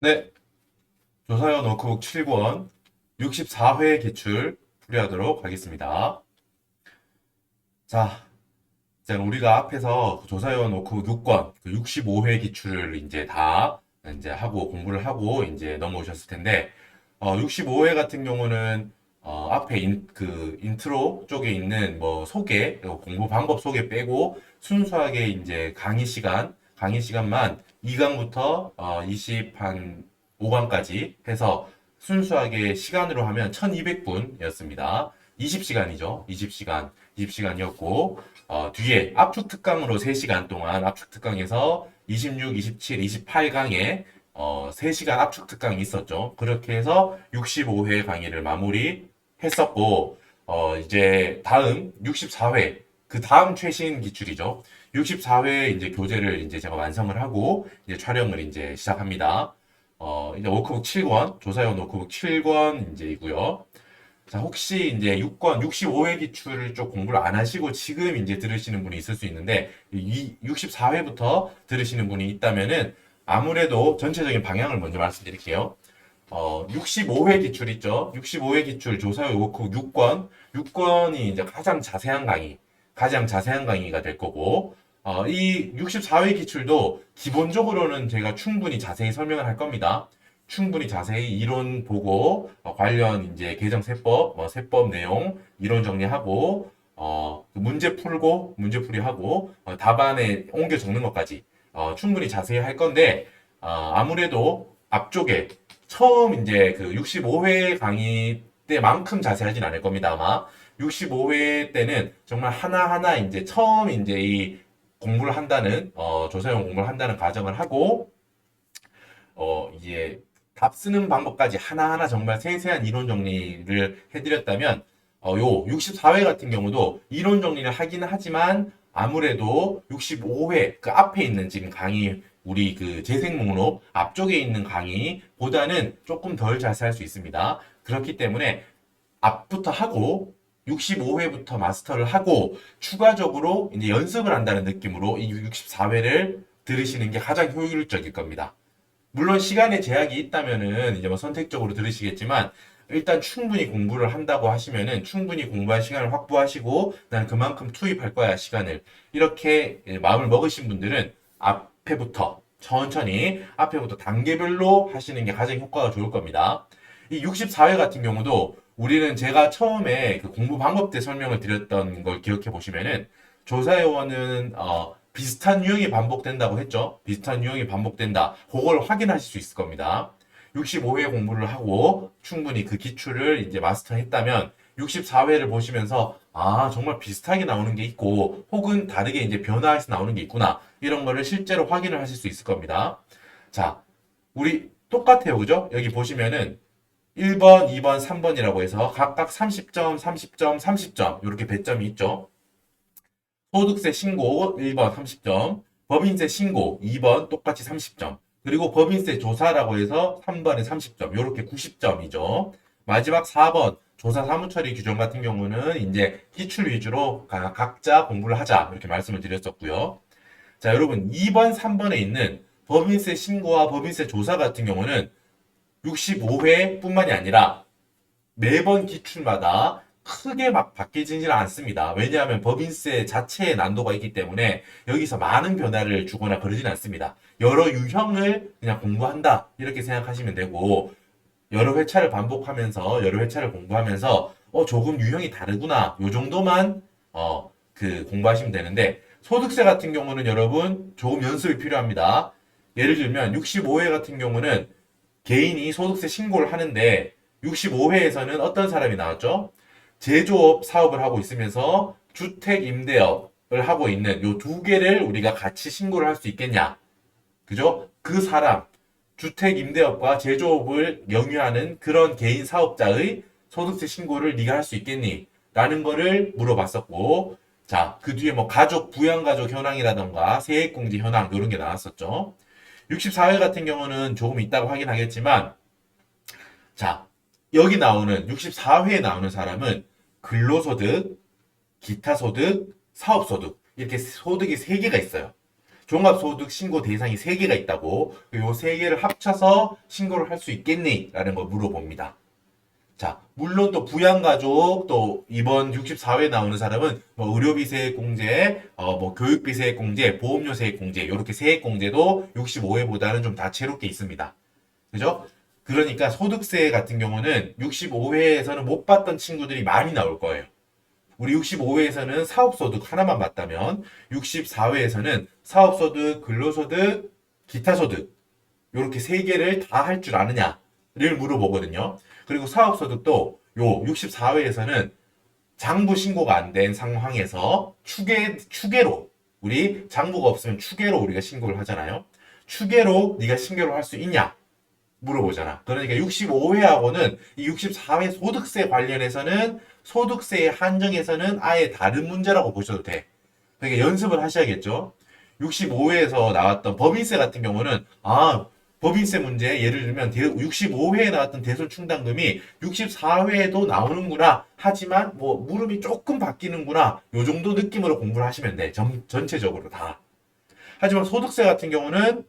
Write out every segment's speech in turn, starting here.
네, 조사연 워크북 7권 64회 기출 풀이하도록 하겠습니다. 자, 이제 우리가 앞에서 그 조사연 워크북 6권 65회 기출을 이제 다 이제 하고 공부를 하고 이제 넘어오셨을 텐데, 65회 같은 경우는 앞에 그 인트로 쪽에 있는 뭐 소개, 공부 방법 소개 빼고 순수하게 이제 강의 시간만 2강부터 20한 5강까지 해서 순수하게 시간으로 하면 1200분이었습니다. 20시간이죠. 20시간이었고, 뒤에 압축 특강으로 3시간 동안 압축 특강에서 26, 27, 28강에 3시간 압축 특강이 있었죠. 그렇게 해서 65회 강의를 마무리 했었고, 이제 다음 64회, 그 다음 최신 기출이죠. 64회 이제 교재를 이제 제가 완성을 하고, 이제 촬영을 이제 시작합니다. 이제 워크북 7권, 조사용 워크북 7권 이제이고요. 자, 혹시 이제 6권, 65회 기출을 좀 공부를 안 하시고 지금 이제 들으시는 분이 있을 수 있는데, 이 64회부터 들으시는 분이 있다면은 아무래도 전체적인 방향을 먼저 말씀드릴게요. 65회 기출 있죠? 65회 기출 조사회 워크북 6권. 6권이 이제 가장 자세한 강의가 될 거고, 이 64회 기출도 기본적으로는 제가 충분히 자세히 설명을 할 겁니다. 충분히 자세히 이론 보고, 관련 이제 개정세법, 세법 내용, 이론 정리하고, 그 문제 풀고, 문제풀이하고, 답안에 옮겨 적는 것까지, 충분히 자세히 할 건데, 아무래도 앞쪽에 처음 이제 그 65회 강의 때만큼 자세하진 않을 겁니다, 아마. 65회 때는 정말 하나하나 이제 처음 이제 이 공부를 한다는, 조사용 공부를 한다는 가정을 하고, 이제 답 쓰는 방법까지 하나하나 정말 세세한 이론 정리를 해드렸다면, 요 64회 같은 경우도 이론 정리를 하기는 하지만 아무래도 65회 그 앞에 있는 지금 강의 우리 그 재생 목록 앞쪽에 있는 강의보다는 조금 덜 자세할 수 있습니다. 그렇기 때문에 앞부터 하고 65회부터 마스터를 하고 추가적으로 이제 연습을 한다는 느낌으로 이 64회를 들으시는 게 가장 효율적일 겁니다. 물론 시간에 제약이 있다면은 이제 뭐 선택적으로 들으시겠지만 일단 충분히 공부를 한다고 하시면은 충분히 공부할 시간을 확보하시고 난 그만큼 투입할 거야 시간을 이렇게 마음을 먹으신 분들은 앞에부터 천천히 앞에부터 단계별로 하시는 게 가장 효과가 좋을 겁니다. 이 64회 같은 경우도 우리는 제가 처음에 그 공부 방법 때 설명을 드렸던 걸 기억해 보시면은 조사요원은 비슷한 유형이 반복된다고 했죠. 비슷한 유형이 반복된다. 그걸 확인하실 수 있을 겁니다. 65회 공부를 하고 충분히 그 기출을 이제 마스터했다면 64회를 보시면서 정말 비슷하게 나오는 게 있고 혹은 다르게 이제 변화해서 나오는 게 있구나. 이런 거를 실제로 확인을 하실 수 있을 겁니다. 자, 우리 똑같아요. 그죠? 여기 보시면은 1번, 2번, 3번이라고 해서 각각 30점, 30점, 30점 이렇게 배점이 있죠. 소득세 신고 1번 30점, 법인세 신고 2번 똑같이 30점, 그리고 법인세 조사라고 해서 3번에 30점, 이렇게 90점이죠. 마지막 4번 조사 사무처리 규정 같은 경우는 이제 기출 위주로 각자 공부를 하자 이렇게 말씀을 드렸었고요. 자, 여러분 2번, 3번에 있는 법인세 신고와 법인세 조사 같은 경우는 65회뿐만이 아니라 매번 기출마다 크게 막 바뀌지는 않습니다. 왜냐하면 법인세 자체의 난도가 있기 때문에 여기서 많은 변화를 주거나 그러진 않습니다. 여러 유형을 그냥 공부한다 이렇게 생각하시면 되고 여러 회차를 반복하면서 여러 회차를 공부하면서 조금 유형이 다르구나 요 정도만 그 공부하시면 되는데 소득세 같은 경우는 여러분 조금 연습이 필요합니다. 예를 들면 65회 같은 경우는 개인이 소득세 신고를 하는데 65회에서는 어떤 사람이 나왔죠? 제조업 사업을 하고 있으면서 주택 임대업을 하고 있는 요 두 개를 우리가 같이 신고를 할 수 있겠냐? 그죠? 그 사람, 주택 임대업과 제조업을 영위하는 그런 개인 사업자의 소득세 신고를 네가 할 수 있겠니? 라는 거를 물어봤었고, 자, 그 뒤에 뭐 가족, 부양가족 현황이라던가 세액공제 현황, 이런 게 나왔었죠. 64회 같은 경우는 조금 있다고 확인하겠지만, 자, 여기 나오는 64회에 나오는 사람은 근로소득, 기타소득, 사업소득 이렇게 소득이 3개가 있어요. 종합소득 신고 대상이 3개가 있다고. 요 3개를 합쳐서 신고를 할 수 있겠니? 라는 걸 물어봅니다. 자, 물론 또 부양가족, 또 이번 64회 나오는 사람은 뭐 의료비 세액공제, 뭐 교육비 세액공제, 보험료 세액공제, 이렇게 세액공제도 65회보다는 좀 다채롭게 있습니다. 그죠? 그러니까 소득세 같은 경우는 65회에서는 못 받던 친구들이 많이 나올 거예요. 우리 65회에서는 사업소득 하나만 봤다면 64회에서는 사업소득, 근로소득, 기타소득 이렇게 3개를 다 할 줄 아느냐를 물어보거든요. 그리고 사업소득도 요 64회에서는 장부 신고가 안 된 상황에서 추계로 우리 장부가 없으면 추계로 우리가 신고를 하잖아요. 추계로 네가 신고를 할 수 있냐? 물어보잖아. 그러니까 65회하고는 이 64회 소득세 관련해서는 소득세의 한정에서는 아예 다른 문제라고 보셔도 돼. 그러니까 연습을 하셔야겠죠. 65회에서 나왔던 법인세 같은 경우는 법인세 문제 예를 들면 65회에 나왔던 대손 충당금이 64회에도 나오는구나. 하지만 뭐 물음이 조금 바뀌는구나. 요 정도 느낌으로 공부를 하시면 돼. 전체적으로 다. 하지만 소득세 같은 경우는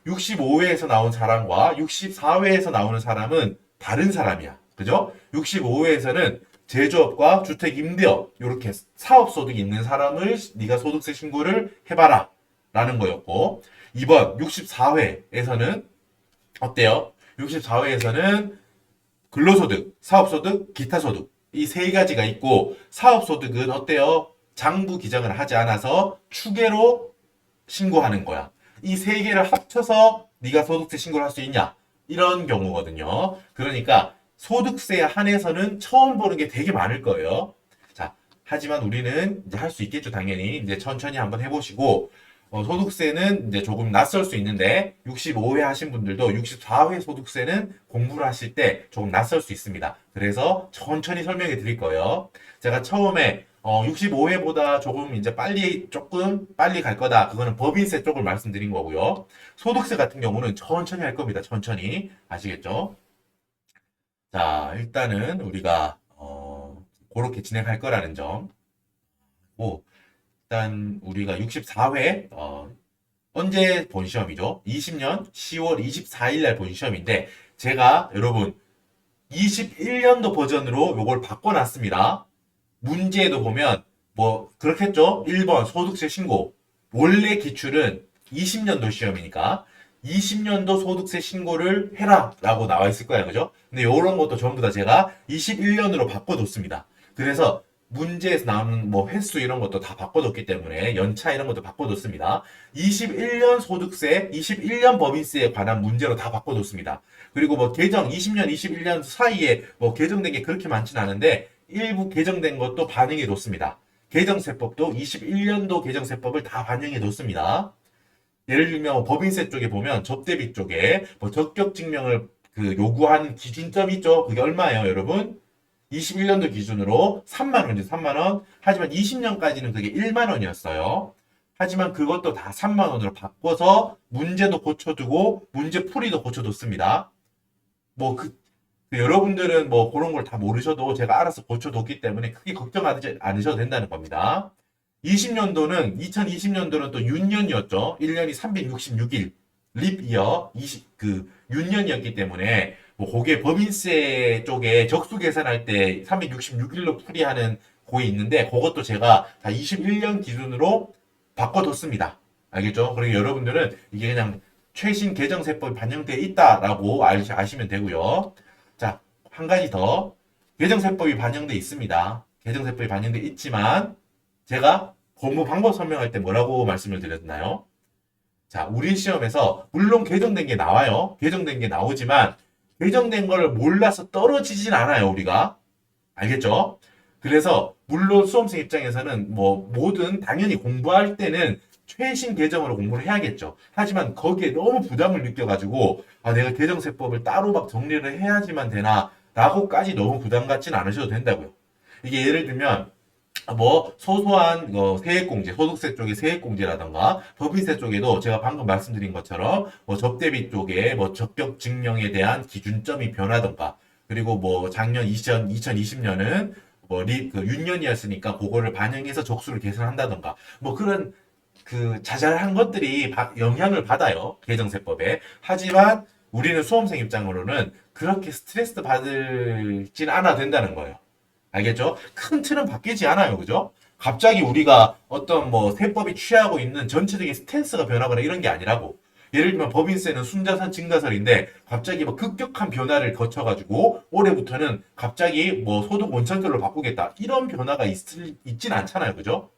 65회에서 나온 사람과 64회에서 나오는 사람은 다른 사람이야. 그죠? 65회에서는 제조업과 주택 임대업 이렇게 사업소득이 있는 사람을 네가 소득세 신고를 해봐라 라는 거였고, 이번 64회에서는 어때요? 64회에서는 근로소득, 사업소득, 기타소득 이 3가지가 있고, 사업소득은 어때요? 장부 기장을 하지 않아서 추계로 신고하는 거야. 이 3개를 합쳐서 네가 소득세 신고를 할 수 있냐? 이런 경우거든요. 그러니까 소득세에 한해서는 처음 보는 게 되게 많을 거예요. 자, 하지만 우리는 이제 할 수 있겠죠, 당연히. 이제 천천히 한번 해보시고, 소득세는 이제 조금 낯설 수 있는데, 65회 하신 분들도 64회 소득세는 공부를 하실 때 조금 낯설 수 있습니다. 그래서 천천히 설명해 드릴 거예요. 제가 처음에 65회보다 조금 이제 조금 빨리 갈 거다. 그거는 법인세 쪽을 말씀드린 거고요. 소득세 같은 경우는 천천히 할 겁니다. 천천히. 아시겠죠? 자, 일단은 우리가, 그렇게 진행할 거라는 점. 뭐, 일단 우리가 64회, 언제 본 시험이죠? 20년 10월 24일 날 본 시험인데, 제가 여러분, 21년도 버전으로 요걸 바꿔놨습니다. 문제도 보면 뭐 그렇겠죠. 1번 소득세 신고. 원래 기출은 20년도 시험이니까 20년도 소득세 신고를 해라 라고 나와 있을 거야. 그죠? 근데 이런 것도 전부 다 제가 21년으로 바꿔뒀습니다. 그래서 문제에서 나오는 뭐 횟수 이런 것도 다 바꿔뒀기 때문에 연차 이런 것도 바꿔뒀습니다. 21년 소득세, 21년 법인세에 관한 문제로 다 바꿔뒀습니다. 그리고 뭐 개정 20년, 21년 사이에 뭐 개정된 게 그렇게 많진 않은데 일부 개정된 것도 반영해 놓습니다. 개정세법도 21년도 개정세법을 다 반영해 놓습니다. 예를 들면 법인세 쪽에 보면 접대비 쪽에 뭐 적격 증명을 요구하는 기준점이 있죠. 그게 얼마예요, 여러분? 21년도 기준으로 3만 원이죠, 3만 원. 하지만 20년까지는 그게 1만 원이었어요. 하지만 그것도 다 3만 원으로 바꿔서 문제도 고쳐두고 문제 풀이도 고쳐뒀습니다. 뭐 여러분들은 뭐 그런 걸 다 모르셔도 제가 알아서 고쳐뒀기 때문에 크게 걱정하지 않으셔도 된다는 겁니다. 2020년도는 또 윤년이었죠. 1년이 366일, 립이어, 윤년이었기 때문에, 뭐, 그게 법인세 쪽에 적수 계산할 때 366일로 풀이하는 그게 있는데, 그것도 제가 다 21년 기준으로 바꿔뒀습니다. 알겠죠? 그리고 여러분들은 이게 그냥 최신 개정세법이 반영되어 있다라고 아시면 되고요. 자, 한 가지 더. 개정세법이 반영되어 있습니다. 개정세법이 반영되어 있지만, 제가 공부 방법 설명할 때 뭐라고 말씀을 드렸나요? 자, 우리 시험에서 물론 개정된 게 나와요. 개정된 게 나오지만 개정된 걸 몰라서 떨어지진 않아요, 우리가. 알겠죠? 그래서 물론 수험생 입장에서는 뭐 뭐든 당연히 공부할 때는 최신 개정으로 공부를 해야겠죠. 하지만 거기에 너무 부담을 느껴가지고 내가 개정세법을 따로 막 정리를 해야지만 되나 라고까지 너무 부담 갖진 않으셔도 된다고요. 이게 예를 들면 뭐 소소한 세액공제, 소득세 쪽의 세액공제라던가 법인세 쪽에도 제가 방금 말씀드린 것처럼 뭐 접대비 쪽에 뭐 적격 증명에 대한 기준점이 변하던가, 그리고 뭐 작년 2020년은 뭐 윤년이었으니까 그거를 반영해서 적수를 계산한다던가 뭐 그런 그 자잘한 것들이 영향을 받아요. 개정세법에. 하지만 우리는 수험생 입장으로는 그렇게 스트레스 받을진 않아도 된다는 거예요. 알겠죠? 큰 틀은 바뀌지 않아요. 그죠? 갑자기 우리가 어떤 뭐 세법이 취하고 있는 전체적인 스탠스가 변하거나 이런 게 아니라고. 예를 들면 법인세는 순자산 증가설인데 갑자기 뭐 급격한 변화를 거쳐가지고 올해부터는 갑자기 뭐 소득 원천별로 바꾸겠다. 이런 변화가 있진 않잖아요. 그죠?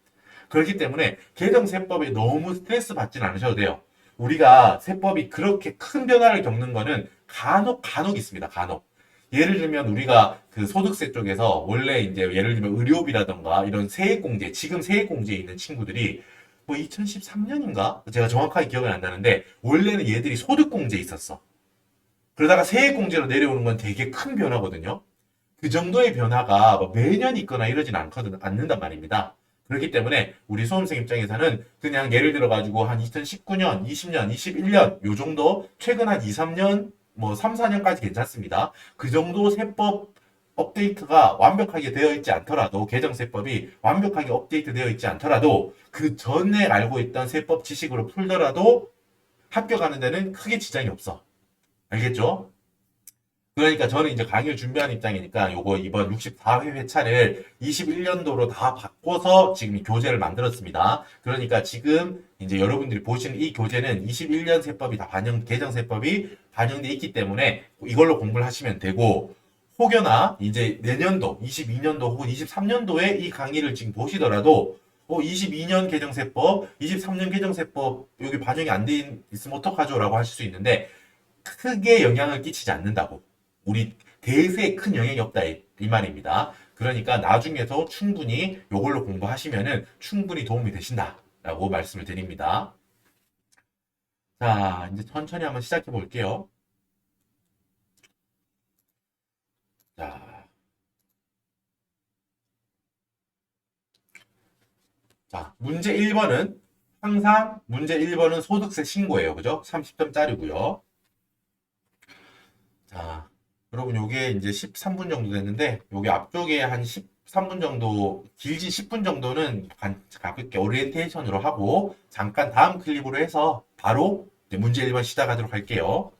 그렇기 때문에 개정 세법에 너무 스트레스 받지는 않으셔도 돼요. 우리가 세법이 그렇게 큰 변화를 겪는 거는 간혹 있습니다. 간혹. 예를 들면 우리가 그 소득세 쪽에서 원래 이제 예를 들면 의료비라던가 이런 세액공제, 지금 세액공제에 있는 친구들이 뭐 2013년인가? 제가 정확하게 기억은 안 나는데 원래는 얘들이 소득공제에 있었어. 그러다가 세액공제로 내려오는 건 되게 큰 변화거든요. 그 정도의 변화가 뭐 매년 있거나 이러진 않는단 말입니다. 그렇기 때문에 우리 수험생 입장에서는 그냥 예를 들어 가지고 한 2019년, 20년, 21년 요 정도 최근 한 2, 3년 뭐 3, 4년까지 괜찮습니다. 그 정도 세법 업데이트가 완벽하게 되어 있지 않더라도 개정 세법이 완벽하게 업데이트 되어 있지 않더라도 그 전에 알고 있던 세법 지식으로 풀더라도 합격하는 데는 크게 지장이 없어. 알겠죠? 그러니까 저는 이제 강의를 준비하는 입장이니까 요거 이번 64회 회차를 21년도로 다 바꿔서 지금 이 교재를 만들었습니다. 그러니까 지금 이제 여러분들이 보시는 이 교재는 21년 세법이 다 개정 세법이 반영돼 있기 때문에 이걸로 공부를 하시면 되고, 혹여나 이제 내년도, 22년도 혹은 23년도에 이 강의를 지금 보시더라도 22년 개정세법, 23년 개정세법 여기 반영이 안 돼 있으면 어떡하죠? 라고 하실 수 있는데 크게 영향을 끼치지 않는다고. 우리 대세에 큰 영향이 없다 이 말입니다. 그러니까 나중에도 충분히 이걸로 공부하시면은 충분히 도움이 되신다라고 말씀을 드립니다. 자, 이제 천천히 한번 시작해 볼게요. 자, 문제 1번은 항상 문제 1번은 소득세 신고예요. 그죠? 30점짜리고요. 자, 여러분 요게 이제 13분 정도 됐는데 요게 앞쪽에 한 13분 정도 길지 10분 정도는 가볍게 오리엔테이션으로 하고 잠깐 다음 클립으로 해서 바로 이제 문제 1번 시작하도록 할게요.